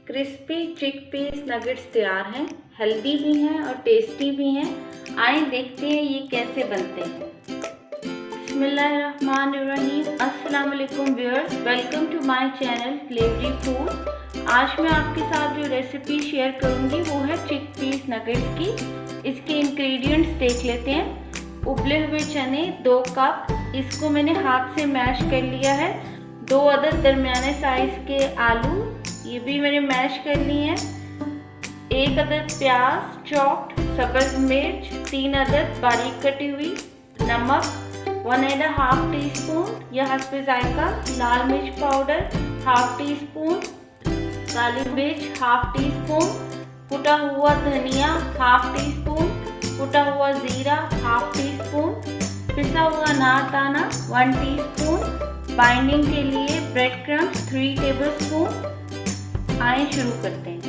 Crispy chickpeas nuggets तैयार हैं। Healthy भी हैं और टेस्टी भी हैं। आइए देखते हैं ये कैसे बनते हैं। बिस्मिल्लाहिर्रहमानिर्रहीम। अस्सलाम वालेकुम viewers, welcome to my channel flavory food. आज मैं आपके साथ जो रेसिपी शेयर करूंगी वो है चिकपीस नगेट्स की। इसके इंग्रेडिएंट्स देख लेते हैं। उबले हुए चने 2 कप, इसको मैंने हाथ से मैश कर लिया है। 2 अदद दरमियाने साइज के आलू, ये भी मैंने मैश कर ली हैं। 1 अदद प्याज चॉप्ड, सब्ज मिर्च 3 अदद बारीक कटी हुई, नमक 1½ टीस्पून या हस्बे जायका, लाल मिर्च पाउडर 1/2 टीस्पून, काली मिर्च 1/2 टीस्पून, कुटा हुआ धनिया 1/2 टीस्पून, कुटा हुआ जीरा 1/2 टीस्पून, पिसा हुआ अनार दाना 1 टीस्पून, बाइंडिंग के लिए ब्रेड क्रम्स 3 टेबलस्पून। आइए शुरू करते हैं।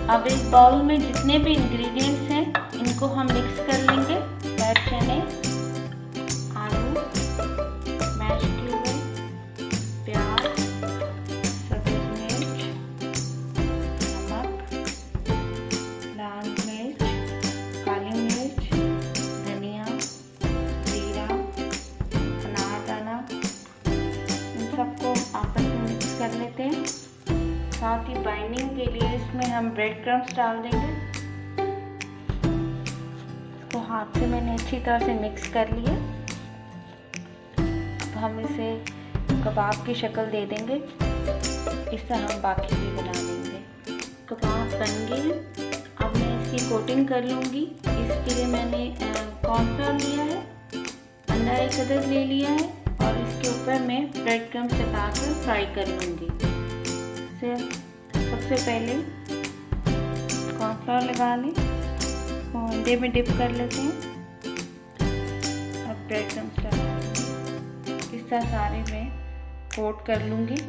अब एक बाउल में जितने भी इंग्रेडिएंट्स हैं इनको हम मिक्स कर लेंगे। चने, आलू, मैश किए हुए, प्याज, सब्ज मिर्च, नमक, लाल मिर्च, काली मिर्च, धनिया, जीरा, अनार दाना, इन सबको आपस में मिक्स कर लेते हैं। साथ ही बाइंडिंग के लिए इसमें हम ब्रेड क्रम्स डाल देंगे। इसको हाथ से मैंने अच्छी तरह से मिक्स कर लिया। अब हम इसे कबाब की शक्ल दे देंगे। इससे हम बाकी भी बना देंगे। कबाब बन गए हैं। अब मैं इसकी कोटिंग कर लूँगी। इसके लिए मैंने कॉर्नफ्लोर लिया है, अंडा 1 अदद ले लिया है और इसके ऊपर मैं ब्रेड क्रम्स लगाकर फ्राई कर लूँगी। सबसे पहले कॉर्नफ्लोर लगा लें, अंडे में डिप कर लेते हैं और ब्रेड क्रम्स लगा लें। इस तरह सारे में कोट कर लूँगी।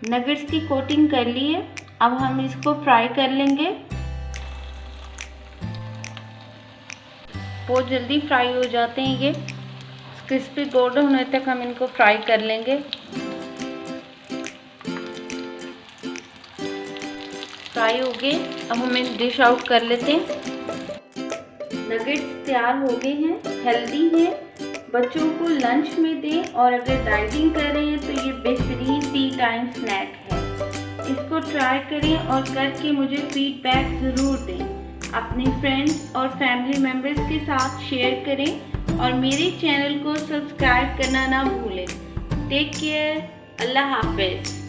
नगेट्स की कोटिंग कर ली है। अब हम इसको फ्राई कर लेंगे। बहुत जल्दी फ्राई हो जाते हैं ये। क्रिस्पी गोल्डन होने तक हम इनको फ्राई कर लेंगे। फ्राई हो गए। अब हम इन्हें डिश आउट कर लेते हैं। नगेट्स तैयार हो गए हैं। हेल्दी हैं, बच्चों को लंच में दें और अगर डाइटिंग कर रहे हैं तो ये बेहतरीन टी टाइम स्नैक है। इसको ट्राई करें और करके मुझे फीडबैक ज़रूर दें। अपने फ्रेंड्स और फैमिली मेम्बर्स के साथ शेयर करें और मेरे चैनल को सब्सक्राइब करना ना भूलें। Take care. अल्लाह हाफिज़।